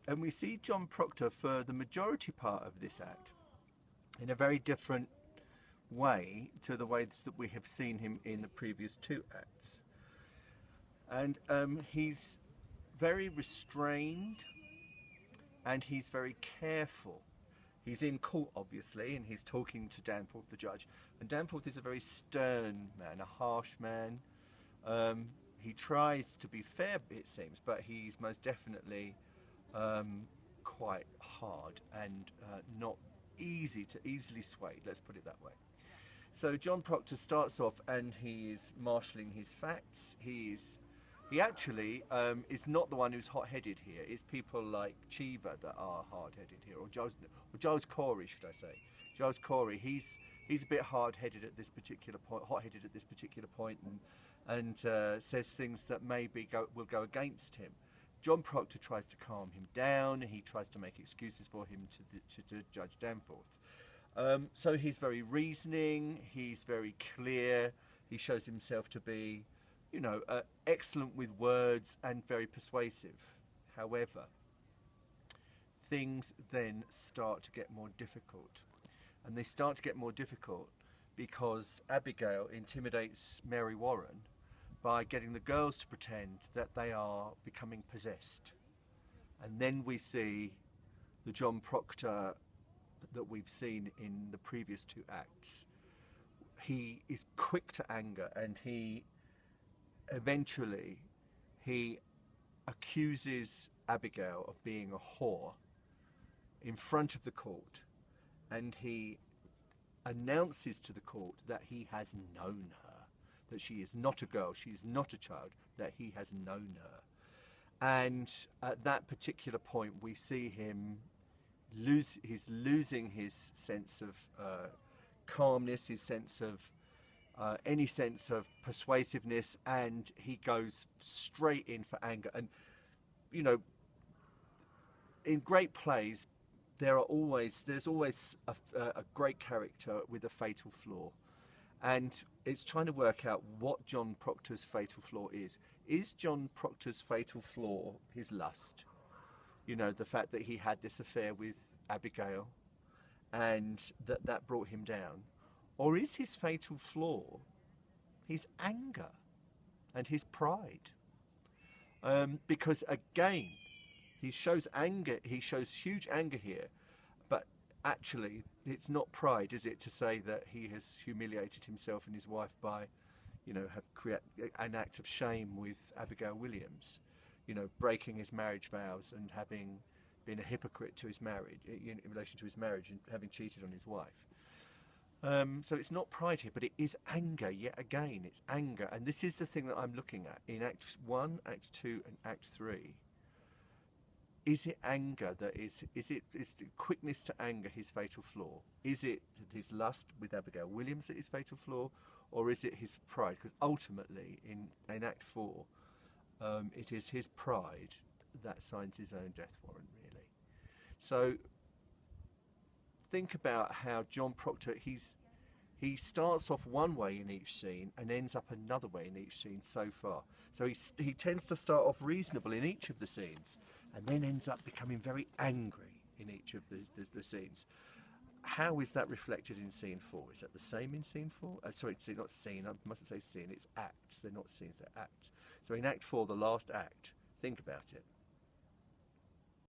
And we see John Proctor for the majority part of this act in a very different way to the ways that we have seen him in the previous two acts. And he's very restrained and he's very careful. He's in court, obviously, and he's talking to Danforth, the judge. And Danforth is a very stern man, a harsh man. He tries to be fair, it seems, but he's most definitely quite hard and not easily swayed, let's put it that way. So John Proctor starts off and he is marshalling his facts. He actually is not the one who's hot-headed here. It's people like Cheever that are hard-headed here, or Giles Corey, should I say. Giles Corey, he's a bit hard-headed at this particular point, hot-headed at this particular point, and says things that maybe will go against him. John Proctor tries to calm him down. He tries to make excuses for him to Judge Danforth. So he's very reasoning. He's very clear. He shows himself to be, excellent with words and very persuasive. However, things then start to get more difficult. And they start to get more difficult because Abigail intimidates Mary Warren by getting the girls to pretend that they are becoming possessed. And then we see the John Proctor that we've seen in the previous two acts. He is quick to anger, and he eventually accuses Abigail of being a whore in front of the court, and he announces to the court that he has known her, that she is not a girl, she is not a child, that he has known her. And at that particular point we see him he's losing his sense of calmness, his sense of any sense of persuasiveness, and he goes straight in for anger. And in great plays there's always a great character with a fatal flaw, and it's trying to work out what John Proctor's fatal flaw is. Is John Proctor's fatal flaw his lust? The fact that he had this affair with Abigail and that brought him down? Or is his fatal flaw his anger and his pride? Because again, he shows anger, he shows huge anger here, but actually it's not pride, is it, to say that he has humiliated himself and his wife by, have created an act of shame with Abigail Williams, breaking his marriage vows and having been a hypocrite to his marriage, in relation to his marriage, and having cheated on his wife. So it's not pride here, but it is anger. Yet again, it's anger, and this is the thing that I'm looking at in Act 1, Act 2, and Act 3. Is it anger that is the quickness to anger his fatal flaw? Is it his lust with Abigail Williams that is fatal flaw, or is it his pride? Because ultimately, in Act 4, it is his pride that signs his own death warrant, really. So think about how John Proctor, he starts off one way in each scene and ends up another way in each scene so far. So he tends to start off reasonable in each of the scenes and then ends up becoming very angry in each of the scenes. How is that reflected in scene 4? Is that the same in scene 4? Sorry, not scene, I mustn't say scene, it's acts. They're not scenes, they're acts. So in Act 4, the last act, think about it.